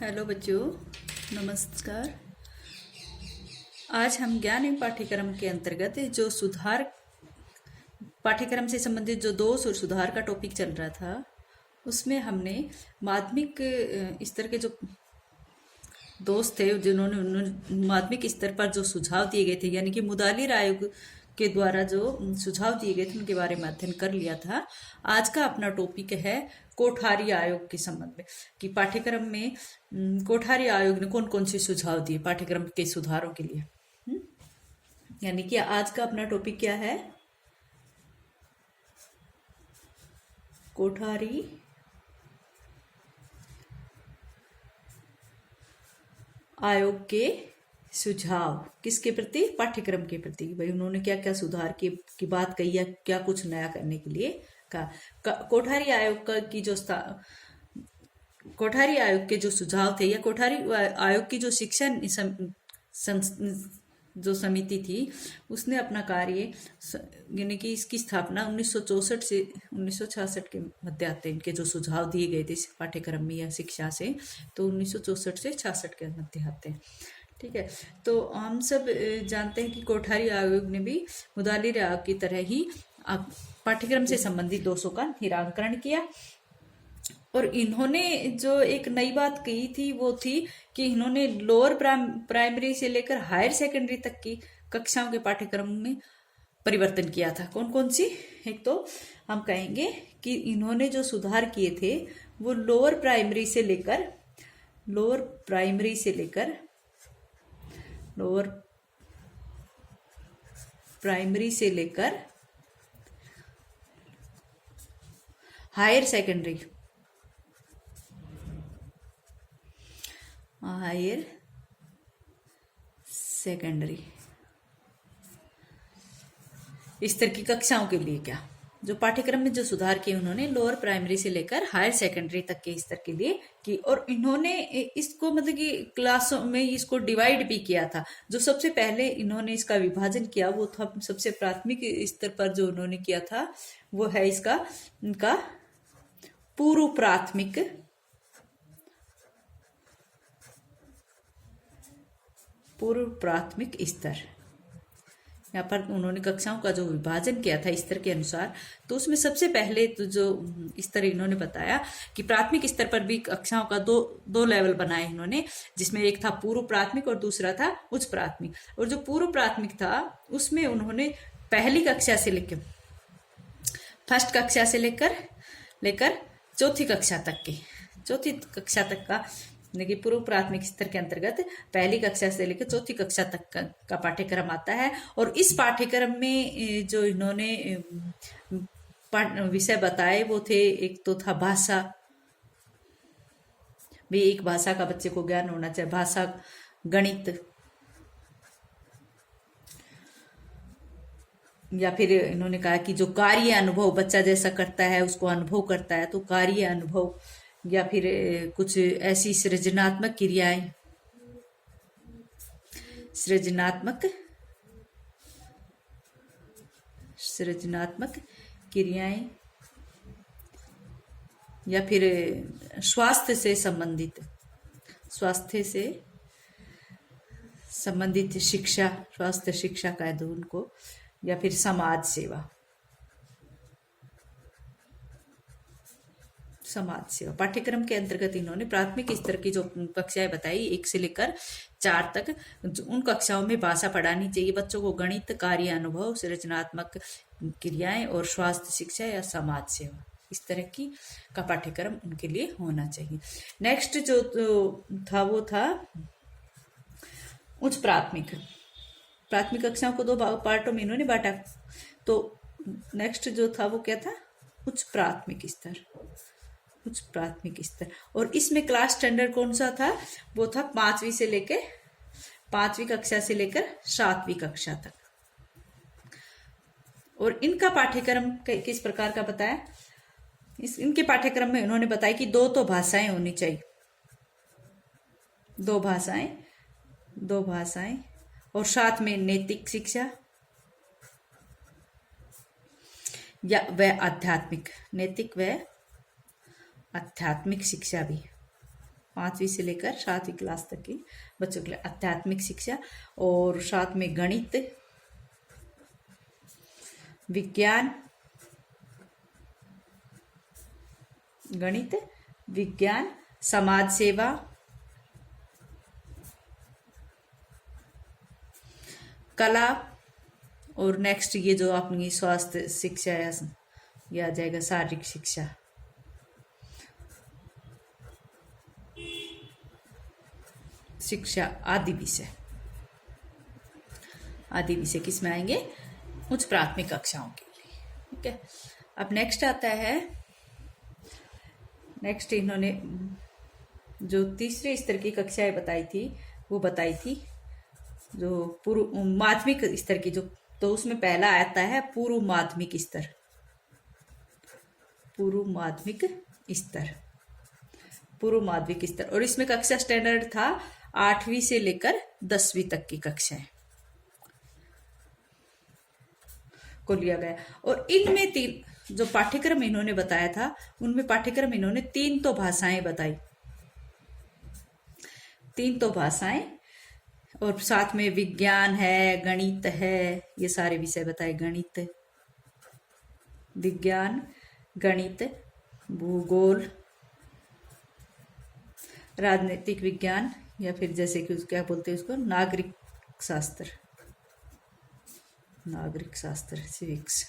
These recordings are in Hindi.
हेलो बच्चों, नमस्कार। आज हम ज्ञान एवं पाठ्यक्रम के अंतर्गत जो सुधार पाठ्यक्रम से संबंधित जो दोष और सुधार का टॉपिक चल रहा था, उसमें हमने माध्यमिक स्तर के जो दोस्त थे जिन्होंने माध्यमिक स्तर पर जो सुझाव दिए गए थे, यानी कि मुदालिर आयोग के द्वारा जो सुझाव दिए गए थे उनके बारे में अध्ययन कर लिया था। आज का अपना टॉपिक है कोठारी आयोग के संबंध में, कि पाठ्यक्रम में कोठारी आयोग ने कौन कौन से सुझाव दिए पाठ्यक्रम के सुधारों के लिए। यानी कि आज का अपना टॉपिक क्या है? कोठारी आयोग के सुझाव किसके प्रति? पाठ्यक्रम के प्रति। भाई उन्होंने क्या क्या सुधार की बात कही या क्या कुछ नया करने के लिए कहा। कोठारी आयोग का की जो कोठारी आयोग के जो सुझाव थे या कोठारी आयोग की जो शिक्षा जो समिति थी उसने अपना कार्य, यानी कि इसकी स्थापना 1964 से 1966 के मध्य आते हैं। इनके जो सुझाव दिए गए थे पाठ्यक्रम में या शिक्षा से, तो 1964 से 66 के मध्य आते हैं। ठीक है, तो हम सब जानते हैं कि कोठारी आयोग ने भी मुदालिर आयोग की तरह ही पाठ्यक्रम से संबंधित दोषों का निराकरण किया। और इन्होंने जो एक नई बात कही थी वो थी कि इन्होंने लोअर प्राइमरी से लेकर हायर सेकेंडरी तक की कक्षाओं के पाठ्यक्रम में परिवर्तन किया था। कौन कौन सी? एक तो हम कहेंगे कि इन्होंने जो सुधार किए थे वो लोअर प्राइमरी से लेकर हायर सेकेंडरी स्तर की कक्षाओं के लिए क्या जो पाठ्यक्रम में जो सुधार किए उन्होंने लोअर प्राइमरी से लेकर हायर सेकेंडरी तक के स्तर के लिए की। और इन्होंने इसको मतलब कि क्लासों में इसको डिवाइड भी किया था। जो सबसे पहले इन्होंने इसका विभाजन किया वो था सबसे प्राथमिक स्तर पर जो उन्होंने किया था वो है इनका पूर्व प्राथमिक स्तर। यहाँ पर उन्होंने कक्षाओं का जो विभाजन किया था स्तर के अनुसार, तो उसमें सबसे पहले तो जो स्तर इन्होंने बताया कि प्राथमिक स्तर पर भी कक्षाओं का दो लेवल बनाए इन्होंने, जिसमें एक था पूर्व प्राथमिक और दूसरा था उच्च प्राथमिक। और जो पूर्व प्राथमिक था उसमें उन्होंने पहली कक्षा से लेकर फर्स्ट कक्षा से लेकर चौथी कक्षा तक का, यानी पूर्व प्राथमिक स्तर के अंतर्गत पहली कक्षा से लेकर चौथी कक्षा तक का पाठ्यक्रम आता है। और इस पाठ्यक्रम में जो इन्होंने विषय बताए वो थे, एक तो था भाषा, भी एक भाषा का बच्चे को ज्ञान होना चाहिए, भाषा, गणित, या फिर इन्होंने कहा कि जो कार्य अनुभव बच्चा जैसा करता है उसको अनुभव करता है, तो कार्य अनुभव, या फिर कुछ ऐसी सृजनात्मक क्रियाएं, या फिर स्वास्थ्य से संबंधित शिक्षा, स्वास्थ्य शिक्षा कह दो उनको, या फिर समाज सेवा पाठ्यक्रम के अंतर्गत इन्होंने प्राथमिक स्तर की जो कक्षाएं बताई 1 से लेकर 4 तक, उन कक्षाओं में भाषा पढ़ानी चाहिए बच्चों को, गणित, कार्य अनुभव, सृजनात्मक क्रियाएं और स्वास्थ्य शिक्षा या समाज सेवा, इस तरह की का पाठ्यक्रम उनके लिए होना चाहिए। नेक्स्ट जो था वो था उच्च प्राथमिक कक्षाओं को 2 पार्टों में इन्होंने बांटा। तो नेक्स्ट जो था वो क्या था? उच्च प्राथमिक स्तर। और इसमें क्लास स्टैंडर्ड कौन सा था? वो था 5वीं कक्षा से लेकर 7वीं कक्षा तक। और इनका पाठ्यक्रम किस प्रकार का बताया? इनके पाठ्यक्रम में उन्होंने बताया कि 2 भाषाएं होनी चाहिए, 2 भाषाएं, और साथ में नैतिक शिक्षा या वह आध्यात्मिक, नैतिक व आध्यात्मिक शिक्षा भी 5वीं से लेकर 7वीं क्लास तक की बच्चों के लिए आध्यात्मिक शिक्षा, और साथ में गणित, विज्ञान, समाज सेवा, कला, और नेक्स्ट ये जो अपनी स्वास्थ्य शिक्षा है, यह आ जाएगा शारीरिक शिक्षा आदि विषय किस में आएंगे? उच्च प्राथमिक कक्षाओं के लिए। ठीक है, अब नेक्स्ट आता है, नेक्स्ट इन्होंने जो तीसरे स्तर की कक्षाएं बताई थी, वो बताई थी जो पूर्व माध्यमिक स्तर की, जो तो उसमें पहला आता है पूर्व माध्यमिक स्तर। पूर्व माध्यमिक स्तर, और इसमें कक्षा स्टैंडर्ड था 8वीं से लेकर 10वीं तक की कक्षाएं को लिया गया। और इनमें 3 जो पाठ्यक्रम इन्होंने बताया था, उनमें पाठ्यक्रम इन्होंने 3 तो भाषाएं बताई, 3 तो भाषाएं, और साथ में विज्ञान है, गणित है, ये सारे विषय बताए। गणित, विज्ञान, गणित, भूगोल, राजनीतिक विज्ञान, या फिर जैसे कि क्या बोलते हैं उसको, नागरिक शास्त्र, सिविक्स।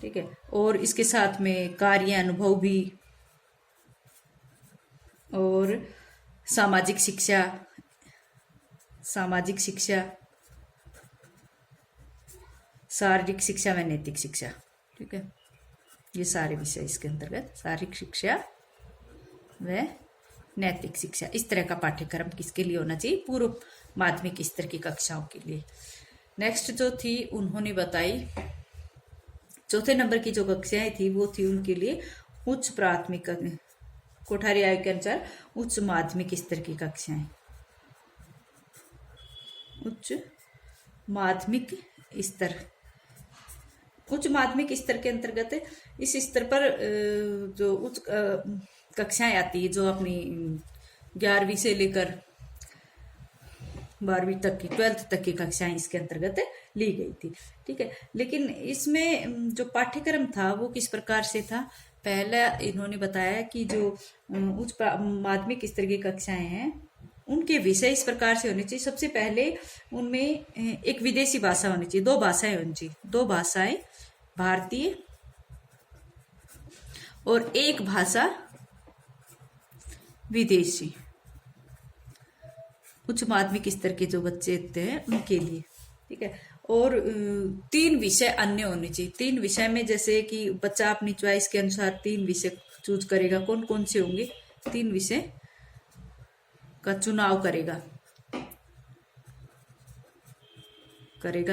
ठीक है, और इसके साथ में कार्य अनुभव भी, और सामाजिक शिक्षा, शारीरिक शिक्षा व नैतिक शिक्षा। ठीक है, ये सारे विषय इसके अंतर्गत, शारीरिक शिक्षा व नैतिक शिक्षा। इस तरह का पाठ्यक्रम किसके लिए होना चाहिए? पूर्व माध्यमिक स्तर की कक्षाओं के लिए। नेक्स्ट जो थी उन्होंने बताई, चौथे नंबर की जो कक्षाएं थी वो थी उनके लिए उच्च प्राथमिक, कोठारी आयोग के अनुसार उच्च माध्यमिक स्तर की कक्षाएं। उच्च माध्यमिक स्तर के अंतर्गत इस स्तर पर जो उच्च कक्षाएं आती है, जो अपनी 11वीं से लेकर 12वीं तक की, 12th तक की कक्षाएं इसके अंतर्गत ली गई थी। ठीक है, लेकिन इसमें जो पाठ्यक्रम था वो किस प्रकार से था? पहला इन्होंने बताया कि जो उच्च माध्यमिक स्तर की कक्षाएं हैं, उनके विषय इस प्रकार से होने चाहिए। सबसे पहले उनमें एक विदेशी भाषा होनी चाहिए, 2 भाषाएं होनी चाहिए, 2 भाषाएं, भारतीय और 1 भाषा विदेशी। उच्च माध्यमिक स्तर के जो बच्चे होते हैं उनके लिए। ठीक है, और 3 विषय अन्य होने चाहिए। 3 विषय में जैसे कि बच्चा अपनी चॉइस के अनुसार 3 विषय चूज करेगा। कौन कौन से होंगे? 3 विषय का चुनाव करेगा।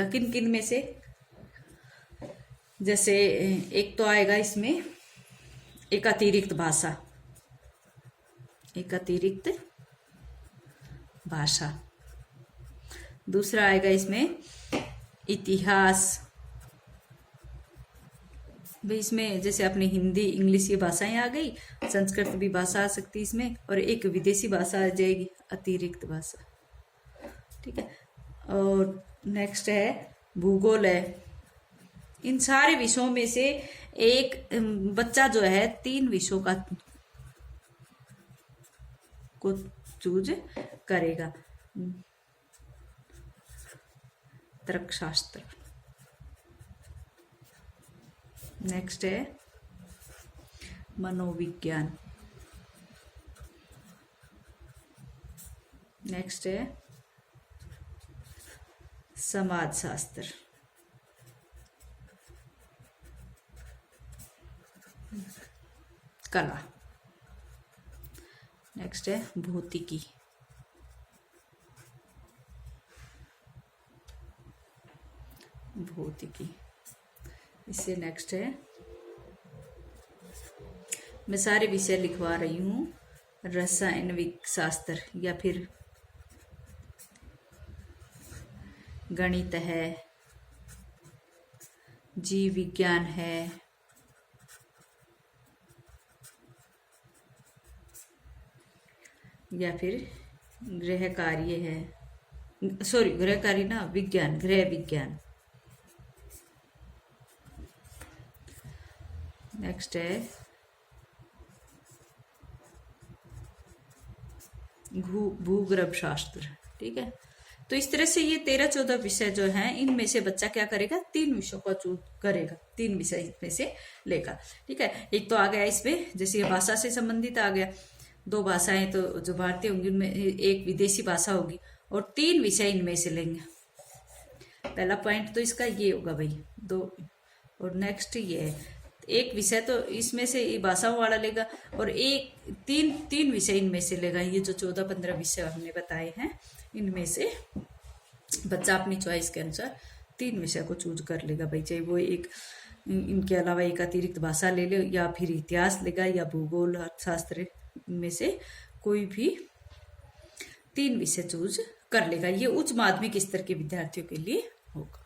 किन किन में से? जैसे एक तो आएगा इसमें एक अतिरिक्त भाषा, दूसरा आएगा इसमें इतिहास। भाई इसमें जैसे अपनी हिंदी, इंग्लिश ये भाषाएं आ गई, संस्कृत भी भाषा आ सकती है इसमें, और एक विदेशी भाषा आ जाएगी, अतिरिक्त भाषा। ठीक है, और नेक्स्ट है भूगोल है। इन सारे विषयों में से एक बच्चा जो है 3 विषयों को चूज करेगा। तर्कशास्त्र, नेक्स्ट है मनोविज्ञान, नेक्स्ट है समाजशास्त्र, कला, नेक्स्ट है भौतिकी, इससे नेक्स्ट है, मैं सारे विषय लिखवा रही हूँ, रसायन शास्त्र या फिर गणित है, जीव विज्ञान है, या फिर गृह कार्य है, सॉरी गृह कार्य ना, विज्ञान, गृह विज्ञान। नेक्स्ट है भूगर्भ शास्त्र। ठीक है, तो इस तरह से ये 13-14 विषय जो हैं, इनमें से बच्चा क्या करेगा, 3 विषयों का चूज करेगा, 3 विषय इसमें से लेगा। ठीक है, एक तो आ गया इसमें, जैसे ये भाषा से संबंधित आ गया, 2 भाषाएं तो जो भारतीय होंगी उनमें एक विदेशी भाषा होगी, और 3 विषय इनमें से लेंगे। पहला पॉइंट तो इसका ये होगा भाई 2, और नेक्स्ट ये है एक विषय तो इसमें से भाषाओं वाला लेगा, और एक तीन विषय इनमें से लेगा। ये जो 14-15 विषय हमने बताए हैं, इनमें से बच्चा अपनी चॉइस के अनुसार 3 विषय को चूज कर लेगा भाई, चाहे वो एक इनके अलावा एक अतिरिक्त भाषा ले ले, या फिर इतिहास लेगा, या भूगोल, अर्थशास्त्र में से कोई भी 3 विषय चूज कर लेगा। ये उच्च माध्यमिक स्तर के विद्यार्थियों के लिए होगा।